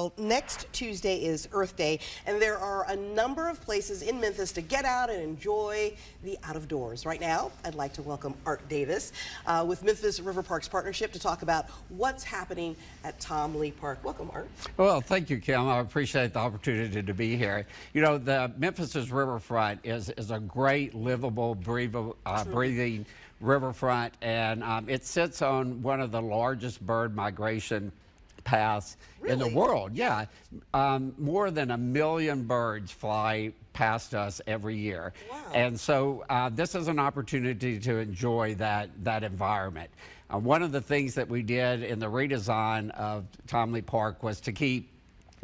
Well, next Tuesday is Earth Day, and there are a number of places in Memphis to get out and enjoy the out of doors. Right now, I'd like to welcome Art Davis with Memphis River Parks Partnership to talk about what's happening at Tom Lee Park. Welcome, Art. Well, thank you, Kym. I appreciate the opportunity to be here. You know, the Memphis's riverfront is a great, livable, breathing riverfront, and it sits on one of the largest bird migration paths in the world. Yeah, more than 1 million birds fly past us every year. Wow. And so this is an opportunity to enjoy that environment. One of the things that we did in the redesign of Tom Lee Park was to keep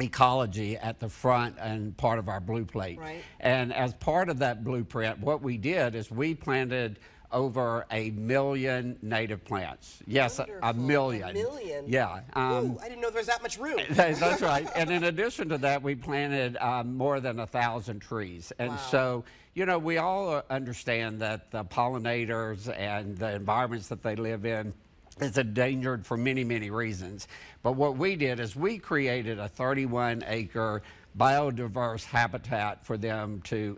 ecology at the front and part of our blue plate. Right. And as part of that blueprint, what we did is we planted over 1 million native plants. Yes, Wonderful. 1 million. 1 million? Yeah. Ooh, I didn't know there was that much room. That's right. And in addition to that, we planted more than 1,000 trees. And Wow. so, you know, we all understand that the pollinators and the environments that they live in is endangered for many, many reasons. But what we did is we created a 31-acre biodiverse habitat for them to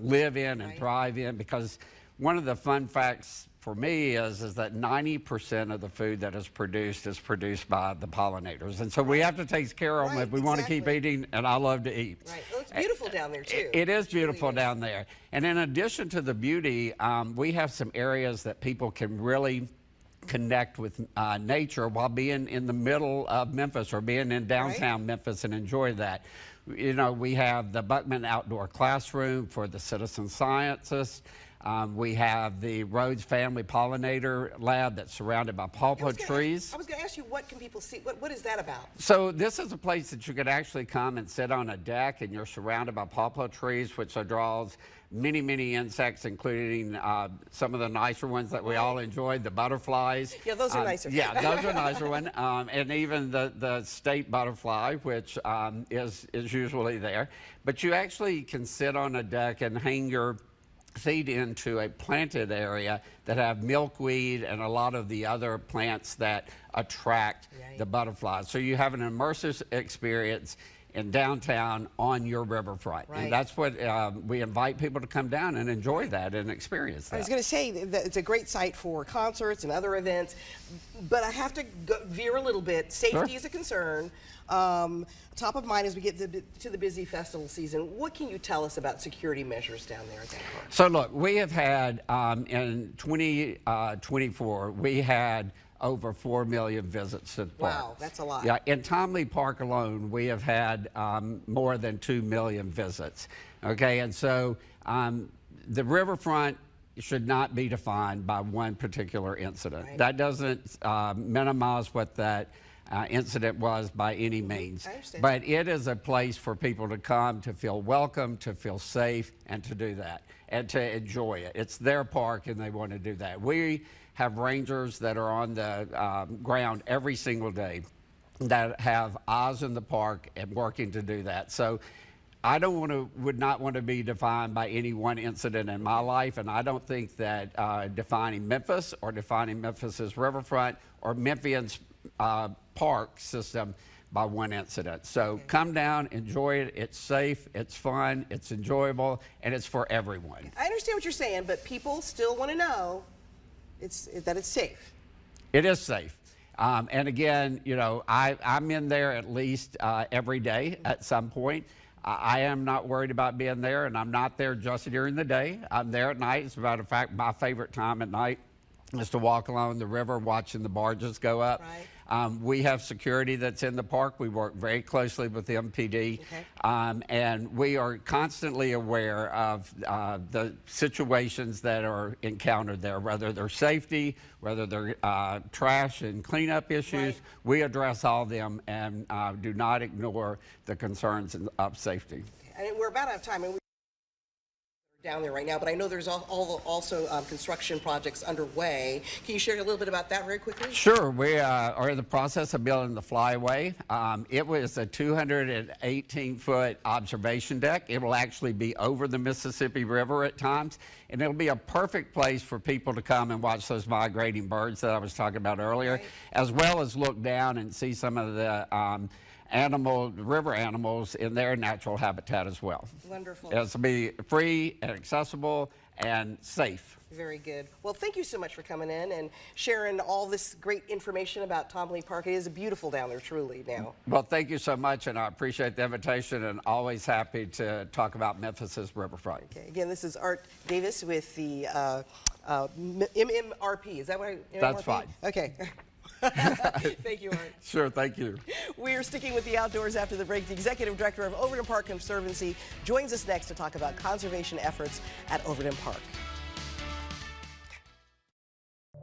live in and thrive in, because one of the fun facts for me is that 90% of the food that is produced by the pollinators. And so we have to take care of them if we want to keep eating, and I love to eat. Right. Well, it's beautiful down there, too. It is beautiful down there. And in addition to the beauty, we have some areas that people can really connect with nature while being in the middle of Memphis or being in downtown Memphis and enjoy that. You know, we have the Buckman Outdoor Classroom for the citizen scientists. We have the Rhodes Family Pollinator Lab that's surrounded by pawpaw trees. I was going to ask you, what can people see? What is that about? So this is a place that you could actually come and sit on a deck, and you're surrounded by pawpaw trees, which draws many, many insects, including some of the nicer ones that we all enjoyed, the butterflies. Yeah, those are nicer. Yeah, those are nicer ones. And even the state butterfly, which is usually there. But you actually can sit on a deck and hang your feed into a planted area that have milkweed and a lot of the other plants that attract the butterflies. So you have an immersive experience in downtown on your riverfront. And that's what we invite people to come down and enjoy that and experience that. I was going to say that it's a great site for concerts and other events, but I have to veer a little bit. Safety is a concern. Top of mind as we get to the busy festival season. What can you tell us about security measures down there at that park? So look, we have had in 2024, we had over 4 million visits to the park. Wow, that's a lot. Yeah, in Tom Lee Park alone, we have had more than 2 million visits. Okay, and so the riverfront should not be defined by one particular incident. That doesn't minimize what that incident was by any means. I understand. But it is a place for people to come, to feel welcome, to feel safe, and to do that, and to enjoy it. It's their park, and they want to do that. We have rangers that are on the ground every single day that have eyes in the park and working to do that. So I would not want to be defined by any one incident in my life, and I don't think that defining Memphis or defining Memphis's riverfront or Memphians park system by one incident. So come down, enjoy it. It's safe, it's fun, it's enjoyable, and it's for everyone. I understand what you're saying, but people still want to know that it's safe. It is safe. And again, you know, I'm in there at least every day at some point. I am not worried about being there, and I'm not there just during the day. I'm there at night. As a matter of fact, my favorite time at night is to walk along the river watching the barges go up. We have security that's in the park. We work very closely with the MPD, and we are constantly aware of the situations that are encountered there, whether they're safety, whether they're trash and cleanup issues. We address all of them and do not ignore the concerns of safety. And we're about out of time. And down there right now, but I know there's also construction projects underway. Can you share a little bit about that very quickly? Sure. We are in the process of building the flyway. It was a 218-foot observation deck. It will actually be over the Mississippi River at times, and it'll be a perfect place for people to come and watch those migrating birds that I was talking about earlier, as well as look down and see some of the river animals in their natural habitat as well. Wonderful. It's to be free and accessible and safe. Very good. Well, thank you so much for coming in and sharing all this great information about Tom Lee Park. It is beautiful down there, truly, now. Well, thank you so much, and I appreciate the invitation, and always happy to talk about Memphis's riverfront. Okay. Again, this is Art Davis with the MMRP. Is that what MMRP? That's fine. Okay. Thank you, Art. Sure, thank you. We're sticking with the outdoors after the break. The Executive Director of Overton Park Conservancy joins us next to talk about conservation efforts at Overton Park.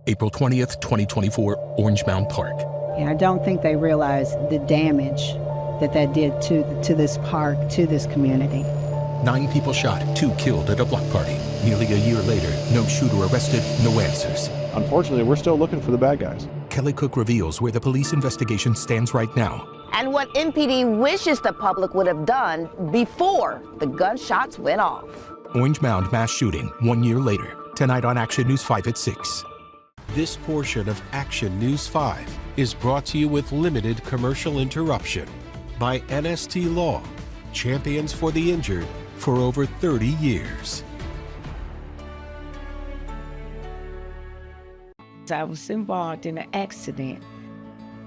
April 20th, 2024, Orange Mound Park. And I don't think they realize the damage that did to this park, to this community. 9 people shot, 2 killed at a block party. Nearly a year later, no shooter arrested, no answers. Unfortunately, we're still looking for the bad guys. Kelly Cook reveals where the police investigation stands right now. And what MPD wishes the public would have done before the gunshots went off. Orange Mound mass shooting, 1 year later. Tonight on Action News 5 at 6. This portion of Action News 5 is brought to you with limited commercial interruption by NST Law, champions for the injured for over 30 years. I was involved in an accident.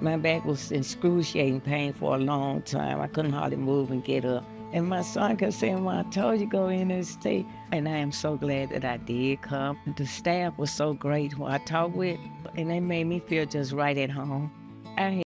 My back was in excruciating pain for a long time. I couldn't hardly move and get up. And my son kept saying, "Well, I told you go in and stay." And I am so glad that I did come. The staff was so great who I talked with, and they made me feel just right at home. I